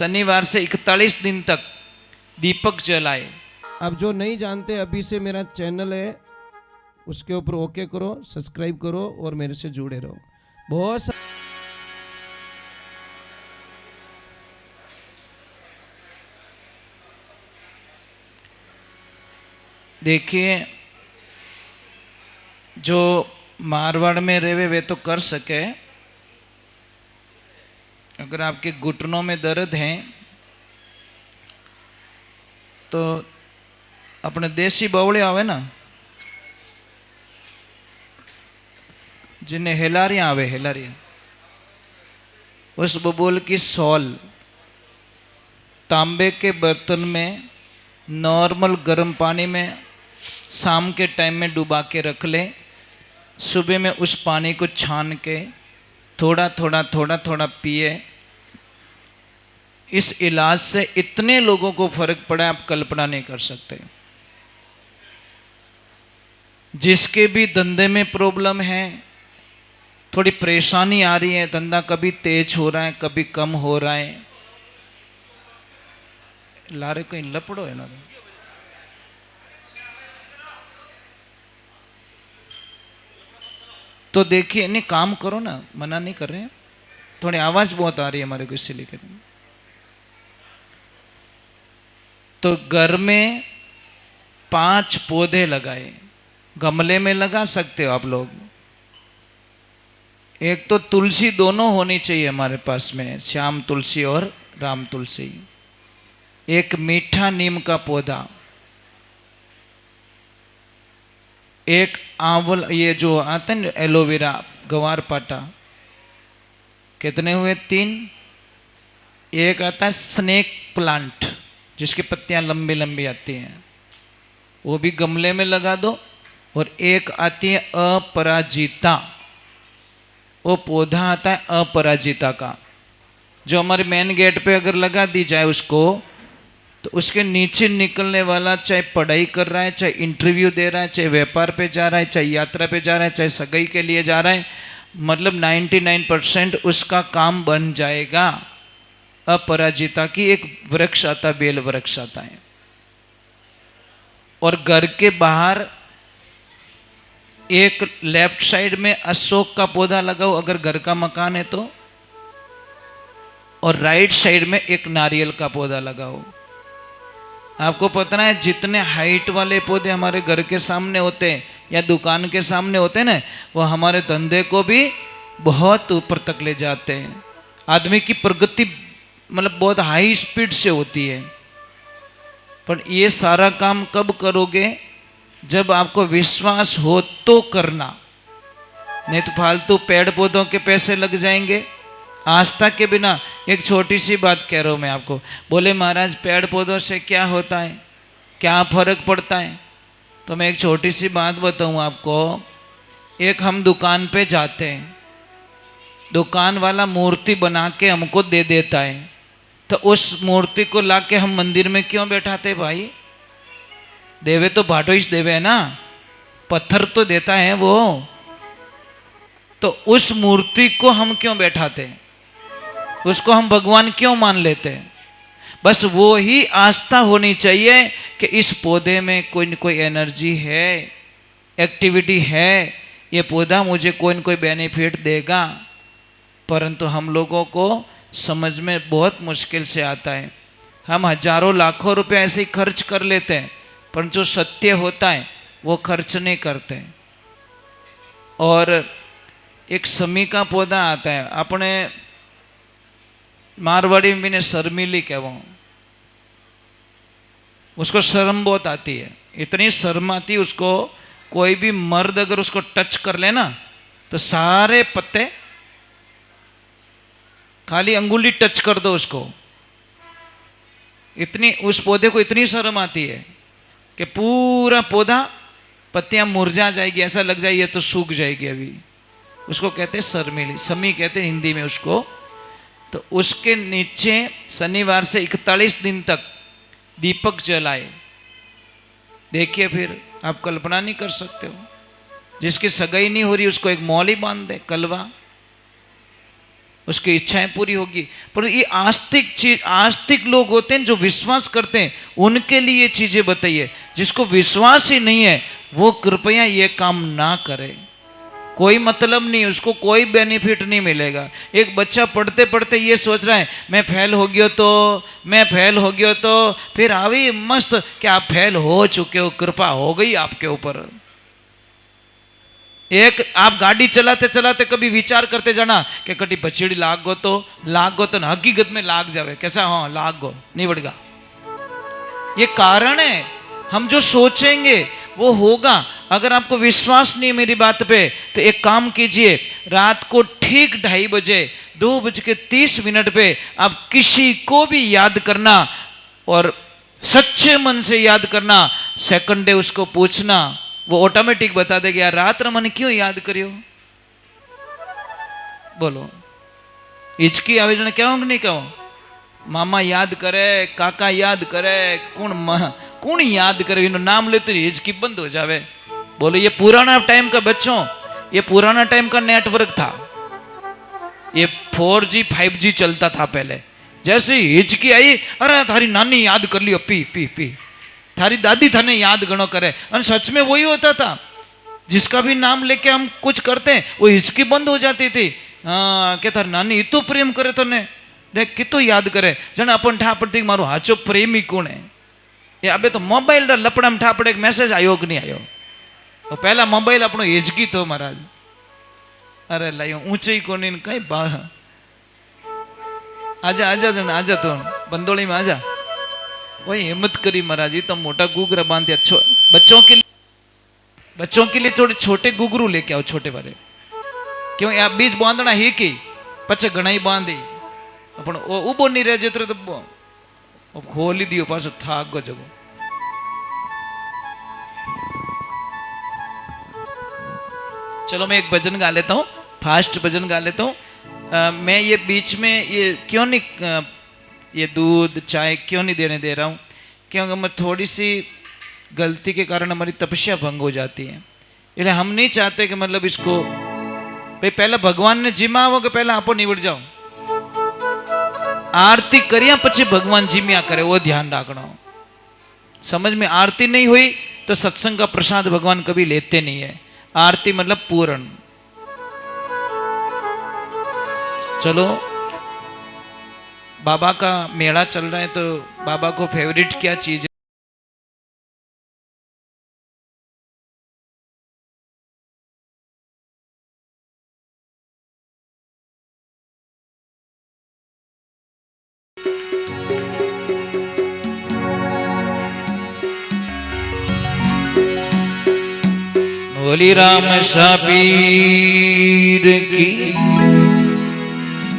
शनिवार से 41 दिन तक दीपक जलाए। अब जो नहीं जानते, अभी से मेरा चैनल है, उसके ऊपर ओके करो, सब्सक्राइब करो और मेरे से जुड़े रहो। बहुत देखिए, जो मारवाड़ में रहे वे तो कर सके। अगर आपके घुटनों में दर्द है तो अपने देसी बावड़े आवे ना, जिन्हें हेलारियां आवे, हेलारियां, उस बबूल की सॉल तांबे के बर्तन में नॉर्मल गर्म पानी में शाम के टाइम में डुबा के रख ले। सुबह में उस पानी को छान के थोड़ा थोड़ा पिए। इस इलाज से इतने लोगों को फर्क पड़ा आप कल्पना नहीं कर सकते। जिसके भी धंधे में प्रॉब्लम है, थोड़ी परेशानी आ रही है, धंधा कभी तेज हो रहा है कभी कम हो रहा है, लारे कहीं लपड़ो है ना, तो देखिए, नहीं काम करो ना, मना नहीं कर रहे हैं, थोड़ी आवाज बहुत आ रही है हमारे को, इससे लेकर। तो घर में 5 पौधे लगाए, गमले में लगा सकते हो आप लोग। एक तो तुलसी दोनों होनी चाहिए हमारे पास में, श्याम तुलसी और राम तुलसी। एक मीठा नीम का पौधा, एक आंवल, ये जो आता है एलोवेरा, गवार पाटा, कितने हुए 3। एक आता है स्नेक प्लांट, जिसकी पत्तियां लंबी लंबी आती हैं, वो भी गमले में लगा दो। और एक आती है अपराजिता, वो पौधा आता है अपराजिता का, जो हमारे मेन गेट पे अगर लगा दी जाए उसको, तो उसके नीचे निकलने वाला, चाहे पढ़ाई कर रहा है, चाहे इंटरव्यू दे रहा है, चाहे व्यापार पे जा रहा है, चाहे यात्रा पे जा रहा है, चाहे सगाई के लिए जा रहा है, मतलब 99% उसका काम बन जाएगा। अपराजिता की एक वृक्ष आता, बेल वृक्ष आता है। और घर के बाहर एक लेफ्ट साइड में अशोक का पौधा लगाओ अगर घर का मकान है तो, और राइट साइड में एक नारियल का पौधा लगाओ। आपको पता है, जितने हाइट वाले पौधे हमारे घर के सामने होते हैं या दुकान के सामने होते हैं ना, वो हमारे धंधे को भी बहुत ऊपर तक ले जाते हैं। आदमी की प्रगति मतलब बहुत हाई स्पीड से होती है। पर ये सारा काम कब करोगे? जब आपको विश्वास हो तो करना, नहीं तो फालतू पेड़ पौधों के पैसे लग जाएंगे। आस्था के बिना, एक छोटी सी बात कह रहा हूँ मैं आपको। बोले महाराज पेड़ पौधों से क्या होता है, क्या फर्क पड़ता है? तो मैं एक छोटी सी बात बताऊँ आपको। एक हम दुकान पे जाते हैं, दुकान वाला मूर्ति बना के हमको दे देता है, तो उस मूर्ति को ला के हम मंदिर में क्यों बैठाते भाई? देवे तो भाटोइस देवे है ना, पत्थर तो देता है वो, तो उस मूर्ति को हम क्यों बैठाते हैं? उसको हम भगवान क्यों मान लेते हैं? बस वो ही आस्था होनी चाहिए कि इस पौधे में कोई न कोई एनर्जी है, एक्टिविटी है, ये पौधा मुझे कोई न कोई बेनिफिट देगा। परंतु हम लोगों को समझ में बहुत मुश्किल से आता है। हम हजारों लाखों रुपए ऐसे ही खर्च कर लेते हैं, परंतु जो सत्य होता है वो खर्च नहीं करते। और एक समी का पौधा आता है, अपने मारवाड़ी में ने शर्मिली कहवा, उसको शर्म बहुत आती है, इतनी शर्म आती है उसको, कोई भी मर्द अगर उसको टच कर लेना तो सारे पत्ते, खाली अंगुली टच कर दो उसको, इतनी उस पौधे को इतनी शर्म आती है कि पूरा पौधा पत्तियां मुरझा जाएगी, ऐसा लग जाए ये तो सूख जाएगी अभी। उसको कहते हैं शर्मिली, समी कहते हैं हिंदी में उसको। तो उसके नीचे शनिवार से 41 दिन तक दीपक जलाए। देखिए, फिर आप कल्पना नहीं कर सकते हो। जिसकी सगाई नहीं हो रही उसको एक मौली बांध दे, कलवा, उसकी इच्छाएं पूरी होगी। पर ये आस्तिक चीज, आस्तिक लोग होते हैं जो विश्वास करते हैं, उनके लिए ये चीजें बताइए। जिसको विश्वास ही नहीं है वो कृपया ये काम ना करे। कोई मतलब नहीं, उसको कोई बेनिफिट नहीं मिलेगा। एक बच्चा पढ़ते पढ़ते ये सोच रहा है मैं फेल हो गया तो, मैं फेल हो गया तो, फिर आवी मस्त कि आप फेल हो चुके हो, कृपा हो गई आपके ऊपर। एक आप गाड़ी चलाते चलाते कभी विचार करते जाना कि कटी बछड़ी लाग गो तो हकीकत में लाग जावे, कैसा, हाँ लाग गो निवड़गा। ये कारण है, हम जो सोचेंगे वो होगा। अगर आपको विश्वास नहीं है मेरी बात पे तो एक काम कीजिए, रात को ठीक 2:30 बजे 2:30 पे आप किसी को भी याद करना और सच्चे मन से याद करना। सेकंड डे उसको पूछना, वो ऑटोमेटिक बता देगा यार रात मन क्यों याद करियो। बोलो हिचकी आवे जने क्या नहीं कहो, मामा याद करे, काका याद करे, कौन याद करे, इनो नाम लेते हिचकी बंद हो जावे। बोलो ये पुराना टाइम का बच्चों, ये पुराना टाइम का नेटवर्क था, ये 4G 5G चलता था पहले। जैसे हिचकी आई, अरे थारी नानी याद कर लियो, पी पी पी, थारी दादी थाने याद गणो करे। और सच में वही होता था, जिसका भी नाम लेके हम कुछ करते हैं वो हिचकी बंद हो जाती थी। हाँ के थारी नानी इतो प्रेम करे तने, देख कितो याद करे, जन अपन ठापड़ती मारो हाचो प्रेमी कौन है। ये अबे तो मोबाइल लपड़ा में ठापड़े मैसेज आयो कि नहीं आयो, तो पहला मोबाइल अपनो हिचकी तो महाराज। अरे लाइयो ऊंचे ही कोनी कई बा, आजा आजा जन आजा, तो बंदोड़ी में आजा। वही हिम्मत करी महाराज, ये तो मोटा गुगरा बांध दिया। बच्चों के लिए थोड़े छोटे गुगरू लेके आओ, छोटे वाले, क्यों आप बीज बांधना ही की पचे घना ही बांधी अपन उबो नहीं रह जेतरे तो खोली दियो पासो थाक गो जगो। चलो मैं एक भजन गा लेता हूँ, फास्ट भजन गा लेता हूँ। मैं ये बीच में ये क्यों नहीं, ये दूध चाय क्यों नहीं देने दे रहा हूँ, क्योंकि मैं थोड़ी सी गलती के कारण हमारी तपस्या भंग हो जाती है। इसलिए हम नहीं चाहते कि मतलब इसको भाई पहला भगवान ने जिमा हो कि पहला आपो निवड़ जाओ। आरती करिया पछी भगवान जिम्या करे, वो ध्यान रखना। समझ में आरती नहीं हुई तो सत्संग का प्रसाद भगवान कभी लेते नहीं है। आरती मतलब पूर्ण। चलो बाबा का मेला चल रहा है तो बाबा को फेवरेट क्या चीज है? बोली राम शाबीर की।